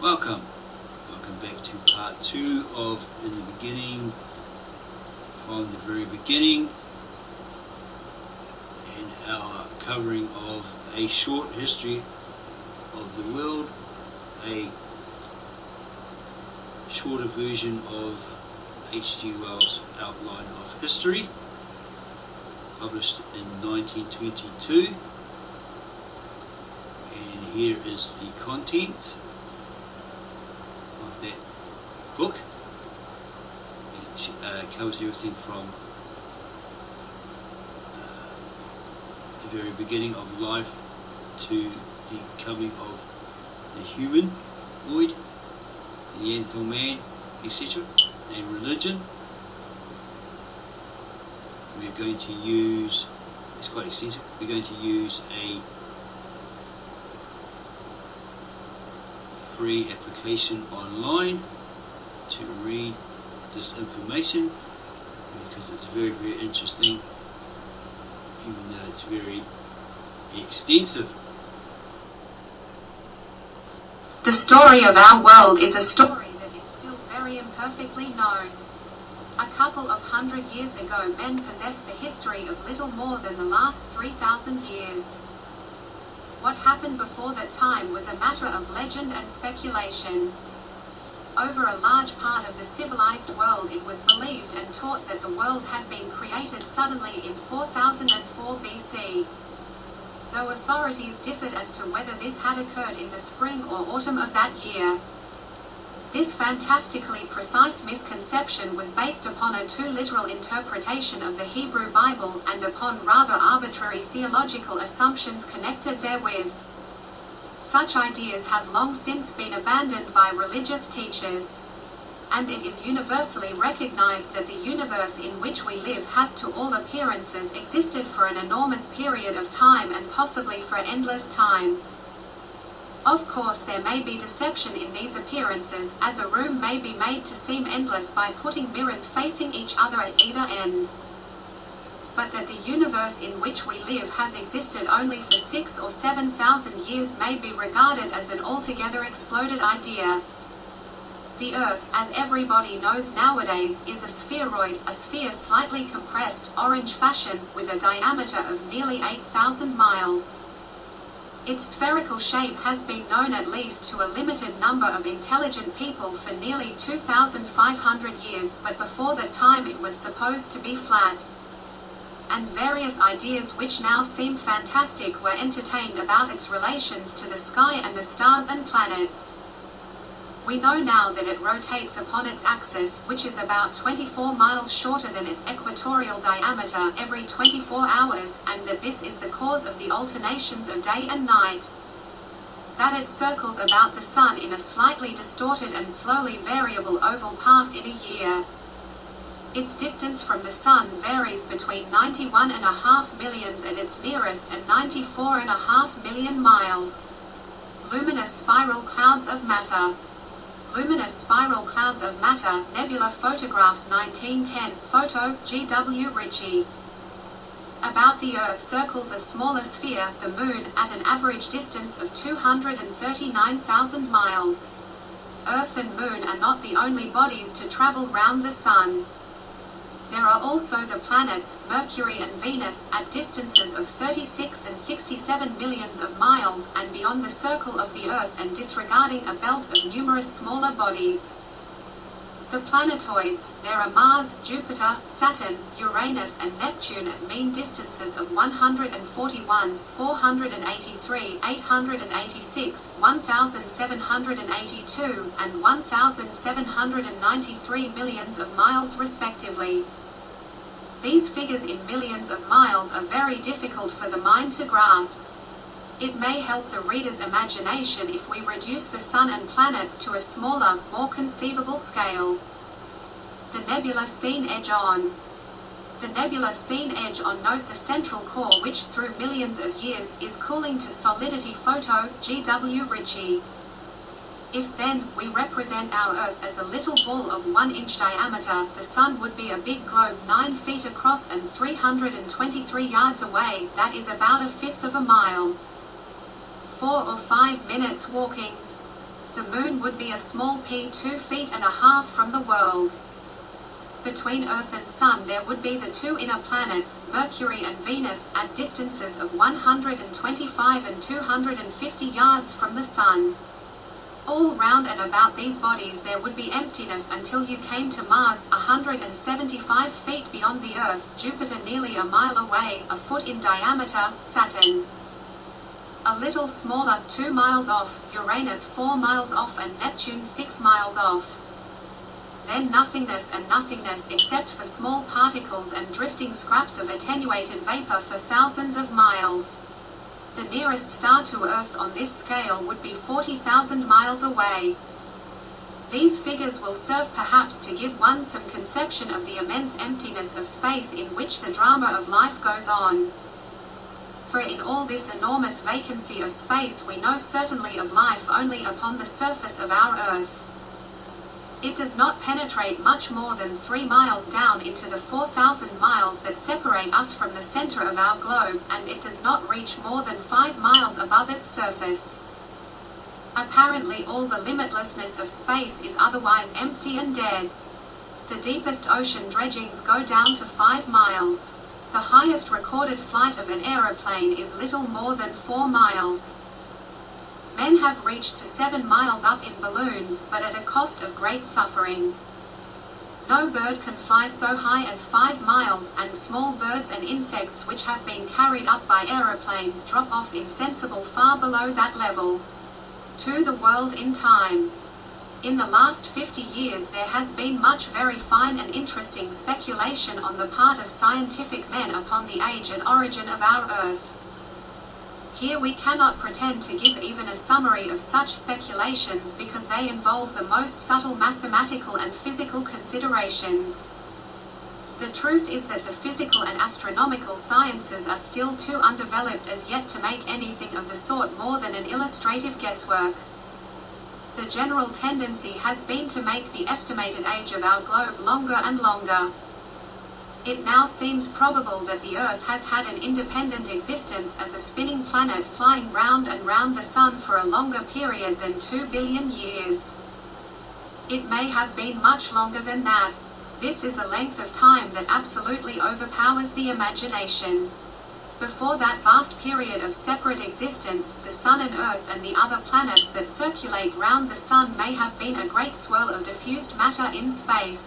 Welcome back to part 2 of In the Beginning, from the very beginning, and our covering of a short history of the world, a shorter version of H.G.Wells' Outline of History, published in 1922. And here is the content of that book. It covers everything from the very beginning of life to the coming of the humanoid, the Neanderthal man, etc., and religion. We're going to use, it's quite extensive, we're going to use a free application online to read this information, because it's very, very interesting, even though it's very extensive. The story of our world is a story that is still very imperfectly known. A couple of 100 years ago, men possessed the history of little more than the last 3,000 years. What happened before that time was a matter of legend and speculation. Over a large part of the civilized world, it was believed and taught that the world had been created suddenly in 4004 BC. Though authorities differed as to whether this had occurred in the spring or autumn of that year. This fantastically precise misconception was based upon a too literal interpretation of the Hebrew Bible and upon rather arbitrary theological assumptions connected therewith. Such ideas have long since been abandoned by religious teachers. And it is universally recognized that the universe in which we live has to all appearances existed for an enormous period of time, and possibly for endless time. Of course, there may be deception in these appearances, as a room may be made to seem endless by putting mirrors facing each other at either end. But that the universe in which we live has existed only for 6,000 or 7,000 years may be regarded as an altogether exploded idea. The Earth, as everybody knows nowadays, is a spheroid, a sphere slightly compressed, orange fashion, with a diameter of nearly 8,000 miles. Its spherical shape has been known at least to a limited number of intelligent people for nearly 2,500 years, but before that time it was supposed to be flat. And various ideas which now seem fantastic were entertained about its relations to the sky and the stars and planets. We know now that it rotates upon its axis, which is about 24 miles shorter than its equatorial diameter, every 24 hours, and that this is the cause of the alternations of day and night. That it circles about the sun in a slightly distorted and slowly variable oval path in a year. Its distance from the sun varies between 91.5 million at its nearest and 94.5 million miles. Luminous spiral clouds of matter. Luminous spiral clouds of matter, nebula photographed 1910, photo, G.W. Ritchie. About the Earth circles a smaller sphere, the Moon, at an average distance of 239,000 miles. Earth and Moon are not the only bodies to travel round the Sun. There are also the planets, Mercury and Venus, at distances of 36 and 67 millions of miles, and beyond the circle of the Earth, and disregarding a belt of numerous smaller bodies. The planetoids, there are Mars, Jupiter, Saturn, Uranus and Neptune at mean distances of 141, 483, 886, 1,782, and 1,793 millions of miles respectively. These figures in millions of miles are very difficult for the mind to grasp. It may help the reader's imagination if we reduce the Sun and planets to a smaller, more conceivable scale. The nebula seen edge on. The nebula seen edge on, note the central core which, through millions of years, is cooling to solidity. Photo, G.W. Ritchie. If, then, we represent our Earth as a little ball of 1-inch diameter, the Sun would be a big globe 9 feet across and 323 yards away, that is about 1/5 of a mile. 4 or 5 minutes walking. The Moon would be a small p 2.5 feet from the world. Between Earth and Sun there would be the two inner planets, Mercury and Venus, at distances of 125 and 250 yards from the Sun. All round and about these bodies there would be emptiness until you came to Mars, 175 feet beyond the Earth, Jupiter nearly a mile away, a foot in diameter, Saturn a little smaller, 2 miles off, Uranus 4 miles off and Neptune 6 miles off. Then nothingness and nothingness except for small particles and drifting scraps of attenuated vapor for thousands of miles. The nearest star to Earth on this scale would be 40,000 miles away. These figures will serve perhaps to give one some conception of the immense emptiness of space in which the drama of life goes on. For in all this enormous vacancy of space we know certainly of life only upon the surface of our Earth. It does not penetrate much more than 3 miles down into the 4,000 miles that separate us from the center of our globe, and it does not reach more than 5 miles above its surface. Apparently all the limitlessness of space is otherwise empty and dead. The deepest ocean dredgings go down to 5 miles. The highest recorded flight of an aeroplane is little more than 4 miles. Men have reached to 7 miles up in balloons, but at a cost of great suffering. No bird can fly so high as 5 miles, and small birds and insects which have been carried up by aeroplanes drop off insensible far below that level. To the world in time. In the last 50 years there has been much very fine and interesting speculation on the part of scientific men upon the age and origin of our Earth. Here we cannot pretend to give even a summary of such speculations because they involve the most subtle mathematical and physical considerations. The truth is that the physical and astronomical sciences are still too undeveloped as yet to make anything of the sort more than an illustrative guesswork. The general tendency has been to make the estimated age of our globe longer and longer. It now seems probable that the Earth has had an independent existence as a spinning planet flying round and round the Sun for a longer period than 2 billion years. It may have been much longer than that. This is a length of time that absolutely overpowers the imagination. Before that vast period of separate existence, the Sun and Earth and the other planets that circulate round the Sun may have been a great swirl of diffused matter in space.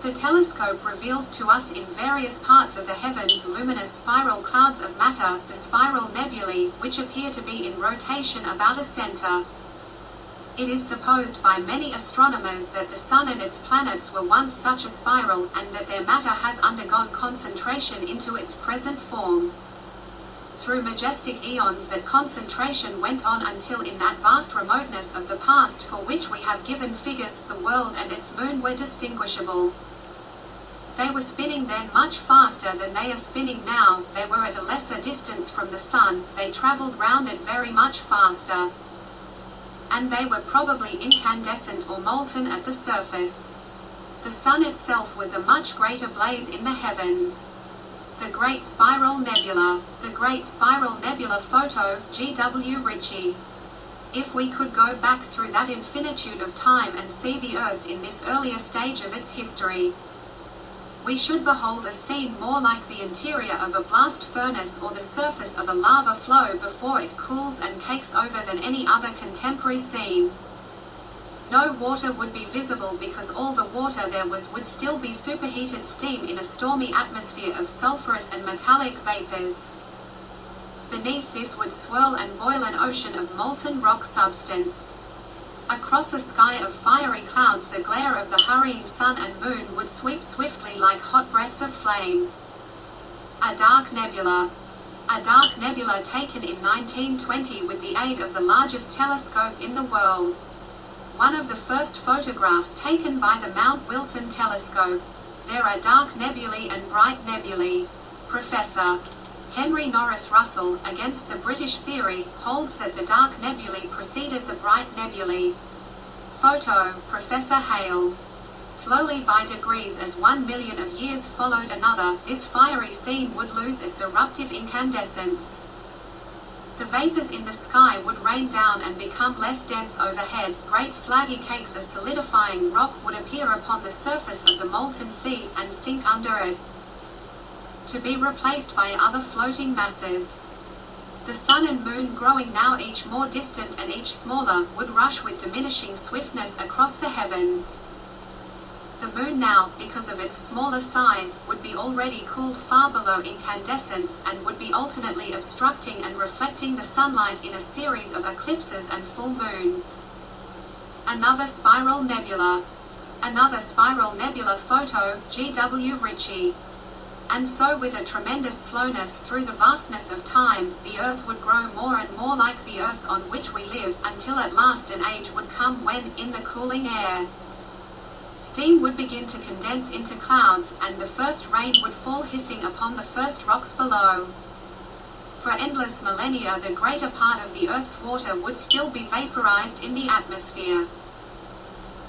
The telescope reveals to us in various parts of the heavens luminous spiral clouds of matter, the spiral nebulae, which appear to be in rotation about a center. It is supposed by many astronomers that the Sun and its planets were once such a spiral, and that their matter has undergone concentration into its present form. Through majestic eons that concentration went on until in that vast remoteness of the past for which we have given figures, the world and its moon were distinguishable. They were spinning then much faster than they are spinning now, they were at a lesser distance from the Sun, they travelled round it very much faster. And they were probably incandescent or molten at the surface. The Sun itself was a much greater blaze in the heavens. The Great Spiral Nebula. The Great Spiral Nebula photo, G.W. Ritchie. If we could go back through that infinitude of time and see the Earth in this earlier stage of its history, we should behold a scene more like the interior of a blast furnace or the surface of a lava flow before it cools and cakes over than any other contemporary scene. No water would be visible because all the water there was would still be superheated steam in a stormy atmosphere of sulphurous and metallic vapors. Beneath this would swirl and boil an ocean of molten rock substance. Across a sky of fiery clouds the glare of the hurrying Sun and Moon would sweep swiftly like hot breaths of flame. A dark nebula. A dark nebula taken in 1920 with the aid of the largest telescope in the world. One of the first photographs taken by the Mount Wilson telescope. There are dark nebulae and bright nebulae. Professor Henry Norris Russell, against the British theory, holds that the dark nebulae preceded the bright nebulae. Photo, Professor Hale. Slowly by degrees as 1 million of years followed another, this fiery scene would lose its eruptive incandescence. The vapors in the sky would rain down and become less dense overhead. Great slaggy cakes of solidifying rock would appear upon the surface of the molten sea and sink under it, to be replaced by other floating masses. The sun and moon, growing now each more distant and each smaller, would rush with diminishing swiftness across the heavens. The moon now, because of its smaller size, would be already cooled far below incandescence, and would be alternately obstructing and reflecting the sunlight in a series of eclipses and full moons. Another spiral nebula. Another spiral nebula photo, G.W. Ritchie. And so, with a tremendous slowness through the vastness of time, the Earth would grow more and more like the Earth on which we live, until at last an age would come when, in the cooling air, steam would begin to condense into clouds, and the first rain would fall hissing upon the first rocks below. For endless millennia the greater part of the Earth's water would still be vaporized in the atmosphere.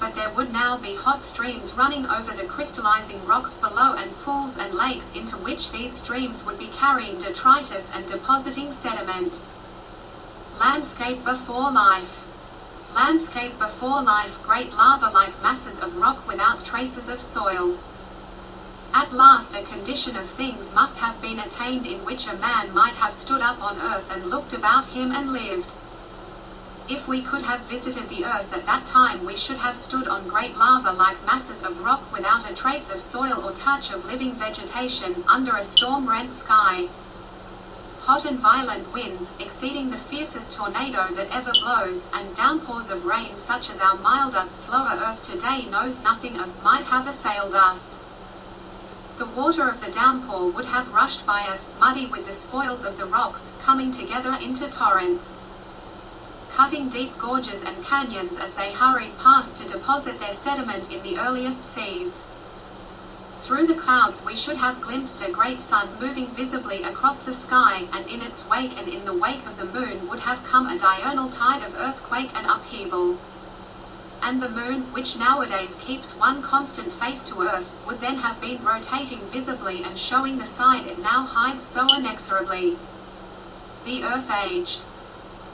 But there would now be hot streams running over the crystallizing rocks below, and pools and lakes into which these streams would be carrying detritus and depositing sediment. Landscape before life. Landscape before life, great lava-like masses of rock without traces of soil. At last a condition of things must have been attained in which a man might have stood up on earth and looked about him and lived. If we could have visited the earth at that time, we should have stood on great lava-like masses of rock without a trace of soil or touch of living vegetation, under a storm-rent sky. Hot and violent winds, exceeding the fiercest tornado that ever blows, and downpours of rain such as our milder, slower earth today knows nothing of, might have assailed us. The water of the downpour would have rushed by us, muddy with the spoils of the rocks, coming together into torrents, cutting deep gorges and canyons as they hurried past to deposit their sediment in the earliest seas. Through the clouds we should have glimpsed a great sun moving visibly across the sky, and in its wake and in the wake of the moon would have come a diurnal tide of earthquake and upheaval. And the moon, which nowadays keeps one constant face to earth, would then have been rotating visibly and showing the side it now hides so inexorably. The earth aged.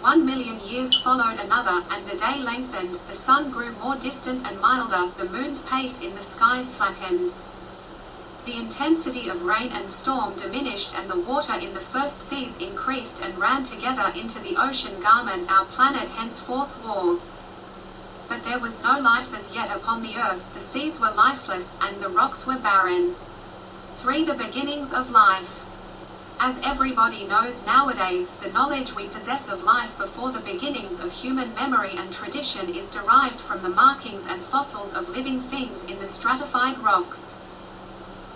1,000,000 years followed another, and the day lengthened, the sun grew more distant and milder, the moon's pace in the sky slackened. The intensity of rain and storm diminished, and the water in the first seas increased and ran together into the ocean garment our planet henceforth wore. But there was no life as yet upon the earth, the seas were lifeless, and the rocks were barren. 3. The beginnings of life. As everybody knows nowadays, the knowledge we possess of life before the beginnings of human memory and tradition is derived from the markings and fossils of living things in the stratified rocks.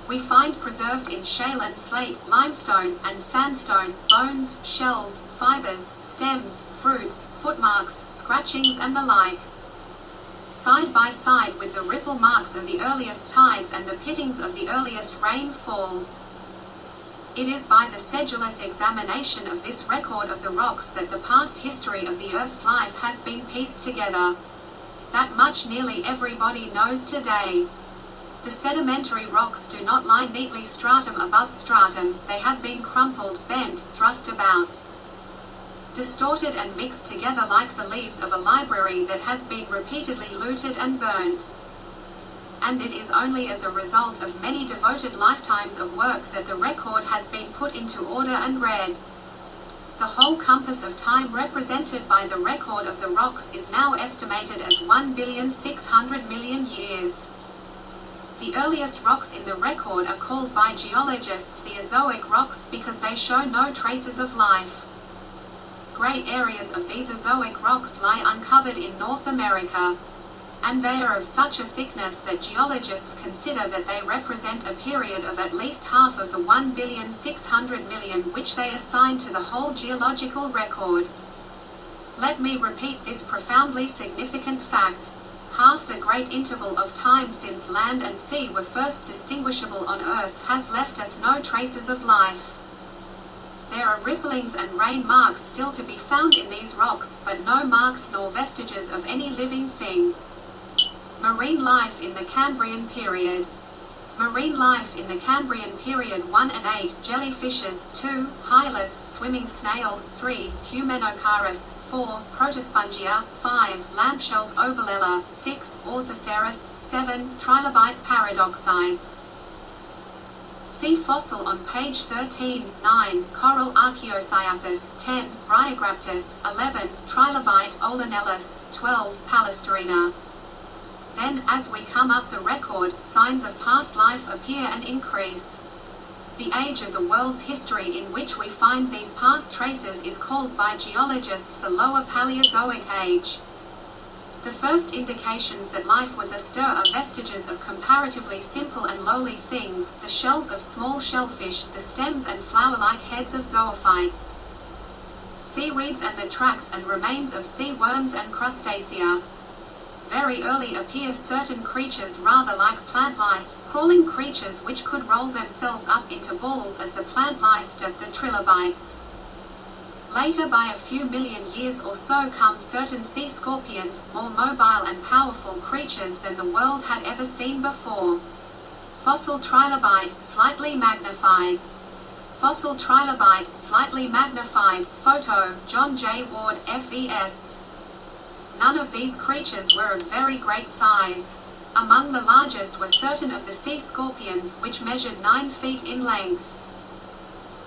We find preserved in shale and slate, limestone and sandstone, bones, shells, fibers, stems, fruits, footmarks, scratchings and the like, side by side with the ripple marks of the earliest tides and the pittings of the earliest rain falls. It is by the sedulous examination of this record of the rocks that the past history of the Earth's life has been pieced together. That much nearly everybody knows today. The sedimentary rocks do not lie neatly stratum above stratum, they have been crumpled, bent, thrust about, distorted and mixed together like the leaves of a library that has been repeatedly looted and burnt. And it is only as a result of many devoted lifetimes of work that the record has been put into order and read. The whole compass of time represented by the record of the rocks is now estimated as 1,600,000,000 years. The earliest rocks in the record are called by geologists the Azoic rocks, because they show no traces of life. Great areas of these Azoic rocks lie uncovered in North America, and they are of such a thickness that geologists consider that they represent a period of at least half of the 1,600,000,000 which they assign to the whole geological record. Let me repeat this profoundly significant fact. Half the great interval of time since land and sea were first distinguishable on Earth has left us no traces of life. There are ripplings and rain marks still to be found in these rocks, but no marks nor vestiges of any living thing. Marine life in the Cambrian period. Marine life in the Cambrian period 1 and 8, jellyfishes, 2, hylids, swimming snail, 3, Humenocaris, 4, Protospongia, 5, lampshells Obolella, 6, Orthoceras, 7, trilobite paradoxides. See fossil on page 13, 9, coral Archaeocyathus, 10, Rhyograptus, 11, trilobite Olanellus, 12, Palestrina. Then, as we come up the record, signs of past life appear and increase. The age of the world's history in which we find these past traces is called by geologists the Lower Paleozoic Age. The first indications that life was astir are vestiges of comparatively simple and lowly things, the shells of small shellfish, the stems and flower-like heads of zoophytes, seaweeds and the tracks and remains of sea worms and crustacea. Very early appear certain creatures rather like plant lice, crawling creatures which could roll themselves up into balls as the plant lice did the trilobites. Later, by a few million years or so, come certain sea scorpions, more mobile and powerful creatures than the world had ever seen before. Fossil trilobite, slightly magnified. Fossil trilobite, slightly magnified, photo, John J. Ward, FES. None of these creatures were of very great size. Among the largest were certain of the sea scorpions, which measured 9 feet in length.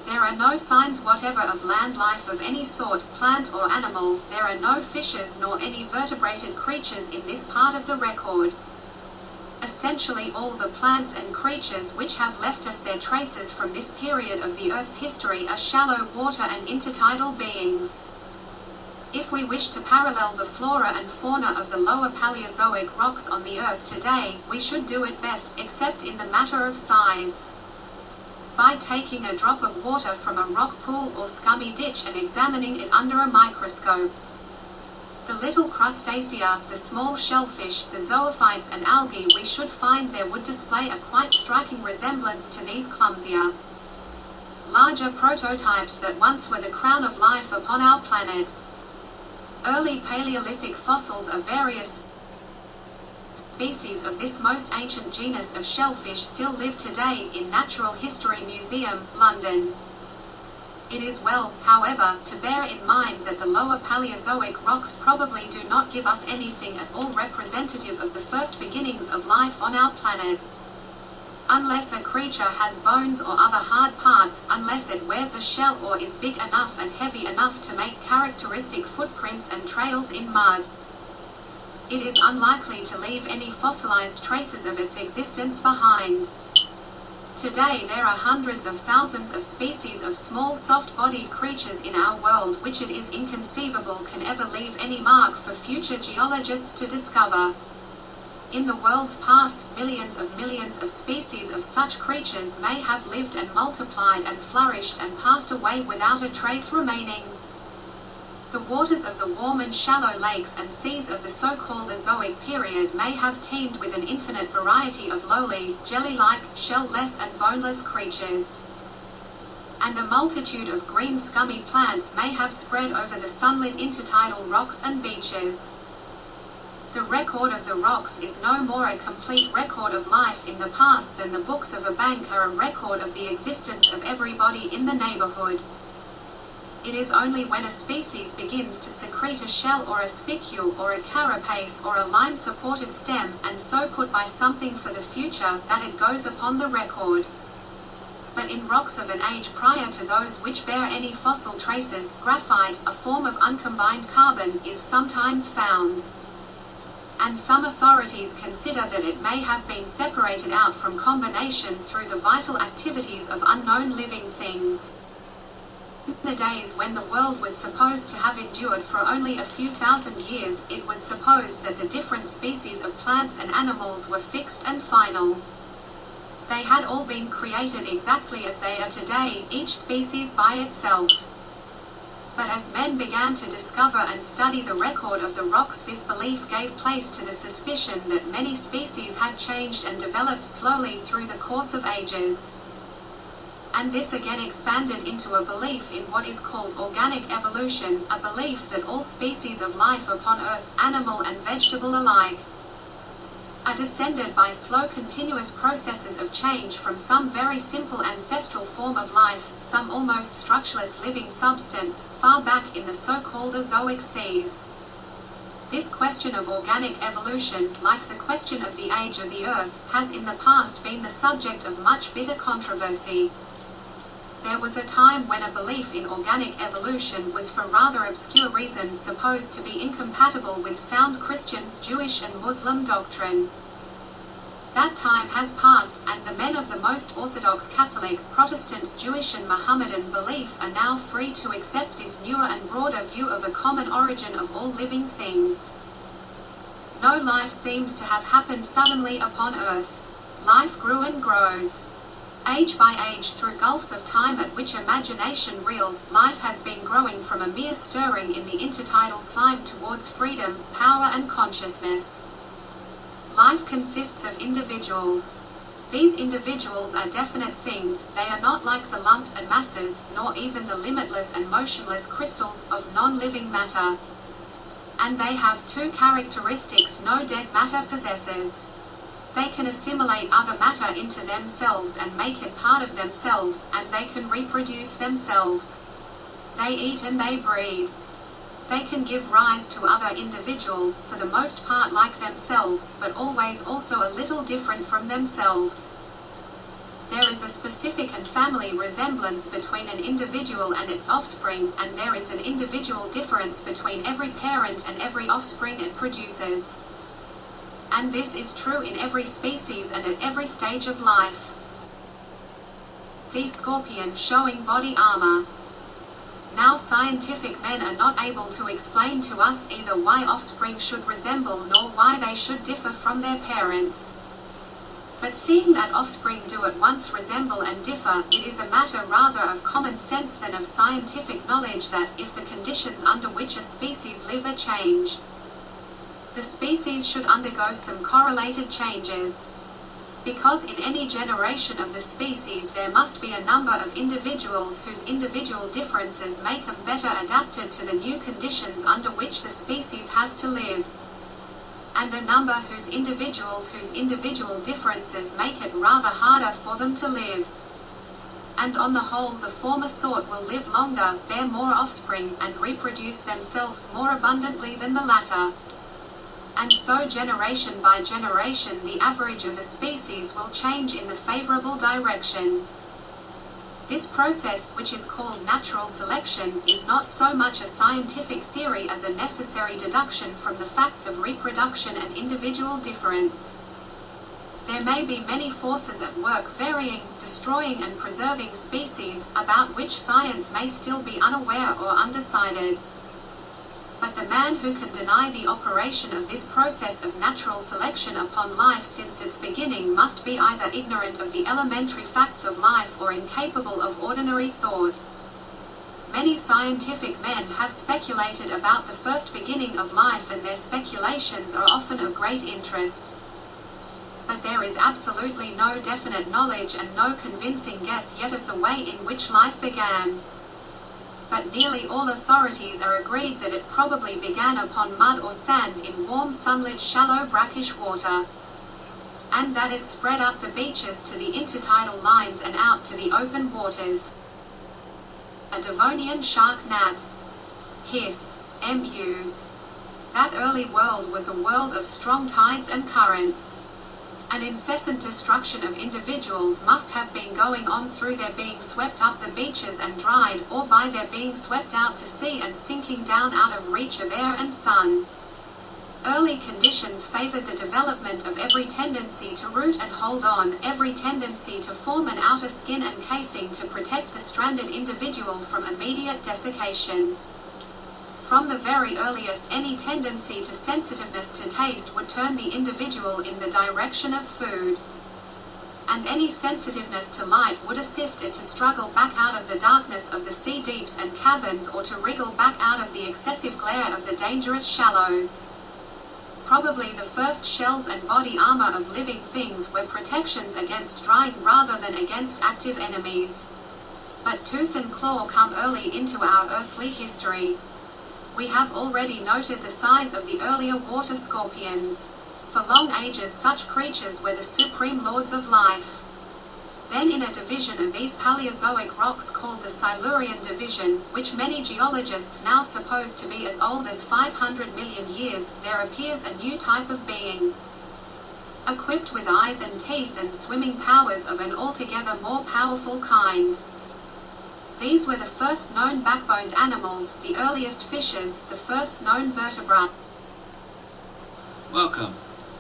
There are no signs whatever of land life of any sort, plant or animal. There are no fishes nor any vertebrated creatures in this part of the record. Essentially all the plants and creatures which have left us their traces from this period of the Earth's history are shallow water and intertidal beings. If we wish to parallel the flora and fauna of the lower Paleozoic rocks on the Earth today, we should do it best, except in the matter of size, by taking a drop of water from a rock pool or scummy ditch and examining it under a microscope. The little crustacea, the small shellfish, the zoophytes and algae we should find there would display a quite striking resemblance to these clumsier, larger prototypes that once were the crown of life upon our planet. Early Paleolithic fossils of various species of this most ancient genus of shellfish still live today in Natural History Museum, London. It is well, however, to bear in mind that the lower Paleozoic rocks probably do not give us anything at all representative of the first beginnings of life on our planet. Unless a creature has bones or other hard parts, unless it wears a shell or is big enough and heavy enough to make characteristic footprints and trails in mud, it is unlikely to leave any fossilized traces of its existence behind. Today there are hundreds of thousands of species of small soft-bodied creatures in our world which it is inconceivable can ever leave any mark for future geologists to discover. In the world's past, millions of species of such creatures may have lived and multiplied and flourished and passed away without a trace remaining. The waters of the warm and shallow lakes and seas of the so-called Azoic period may have teemed with an infinite variety of lowly, jelly-like, shell-less and boneless creatures. And a multitude of green scummy plants may have spread over the sunlit intertidal rocks and beaches. The record of the rocks is no more a complete record of life in the past than the books of a bank are a record of the existence of everybody in the neighborhood. It is only when a species begins to secrete a shell or a spicule or a carapace or a lime-supported stem, and so put by something for the future, that it goes upon the record. But in rocks of an age prior to those which bear any fossil traces, graphite, a form of uncombined carbon, is sometimes found. And some authorities consider that it may have been separated out from combination through the vital activities of unknown living things. In the days when the world was supposed to have endured for only a few thousand years, it was supposed that the different species of plants and animals were fixed and final. They had all been created exactly as they are today, each species by itself. But as men began to discover and study the record of the rocks, this belief gave place to the suspicion that many species had changed and developed slowly through the course of ages. And this again expanded into a belief in what is called organic evolution, a belief that all species of life upon Earth, animal and vegetable alike, are descended by slow continuous processes of change from some very simple ancestral form of life, some almost structureless living substance, far back in the so-called Azoic seas. This question of organic evolution, like the question of the age of the Earth, has in the past been the subject of much bitter controversy. There was a time when a belief in organic evolution was for rather obscure reasons supposed to be incompatible with sound Christian, Jewish and Muslim doctrine. That time has passed, and the men of the most orthodox Catholic, Protestant, Jewish and Mohammedan belief are now free to accept this newer and broader view of a common origin of all living things. No life seems to have happened suddenly upon Earth. Life grew and grows. Age by age, through gulfs of time at which imagination reels, life has been growing from a mere stirring in the intertidal slime towards freedom, power and consciousness. Life consists of individuals. These individuals are definite things, they are not like the lumps and masses, nor even the limitless and motionless crystals, of non-living matter. And they have two characteristics no dead matter possesses. They can assimilate other matter into themselves and make it part of themselves, and they can reproduce themselves. They eat and they breed. They can give rise to other individuals, for the most part like themselves, but always also a little different from themselves. There is a specific and family resemblance between an individual and its offspring, and there is an individual difference between every parent and every offspring it produces. And this is true in every species and at every stage of life. See scorpion showing body armor. Now scientific men are not able to explain to us either why offspring should resemble nor why they should differ from their parents. But seeing that offspring do at once resemble and differ, it is a matter rather of common sense than of scientific knowledge that, if the conditions under which a species live are changed, the species should undergo some correlated changes. Because in any generation of the species there must be a number of individuals whose individual differences make them better adapted to the new conditions under which the species has to live, and a number whose individual differences make it rather harder for them to live. And on the whole the former sort will live longer, bear more offspring, and reproduce themselves more abundantly than the latter. And so generation by generation the average of the species will change in the favorable direction. This process, which is called natural selection, is not so much a scientific theory as a necessary deduction from the facts of reproduction and individual difference. There may be many forces at work varying, destroying and preserving species, about which science may still be unaware or undecided. But the man who can deny the operation of this process of natural selection upon life since its beginning must be either ignorant of the elementary facts of life or incapable of ordinary thought. Many scientific men have speculated about the first beginning of life, and their speculations are often of great interest. But there is absolutely no definite knowledge and no convincing guess yet of the way in which life began. But nearly all authorities are agreed that it probably began upon mud or sand in warm sunlit shallow brackish water, and that it spread up the beaches to the intertidal lines and out to the open waters. A Devonian shark gnat. Hist. Mus. That early world was a world of strong tides and currents. An incessant destruction of individuals must have been going on through their being swept up the beaches and dried, or by their being swept out to sea and sinking down out of reach of air and sun. Early conditions favored the development of every tendency to root and hold on, every tendency to form an outer skin and casing to protect the stranded individual from immediate desiccation. From the very earliest, any tendency to sensitiveness to taste would turn the individual in the direction of food. And any sensitiveness to light would assist it to struggle back out of the darkness of the sea deeps and caverns, or to wriggle back out of the excessive glare of the dangerous shallows. Probably the first shells and body armor of living things were protections against drying rather than against active enemies. But tooth and claw come early into our earthly history. We have already noted the size of the earlier water scorpions. For long ages such creatures were the supreme lords of life. Then in a division of these Paleozoic rocks called the Silurian division, which many geologists now suppose to be as old as 500 million years, there appears a new type of being. Equipped with eyes and teeth and swimming powers of an altogether more powerful kind. These were the first known backboned animals, the earliest fishes, the first known vertebrate. Welcome.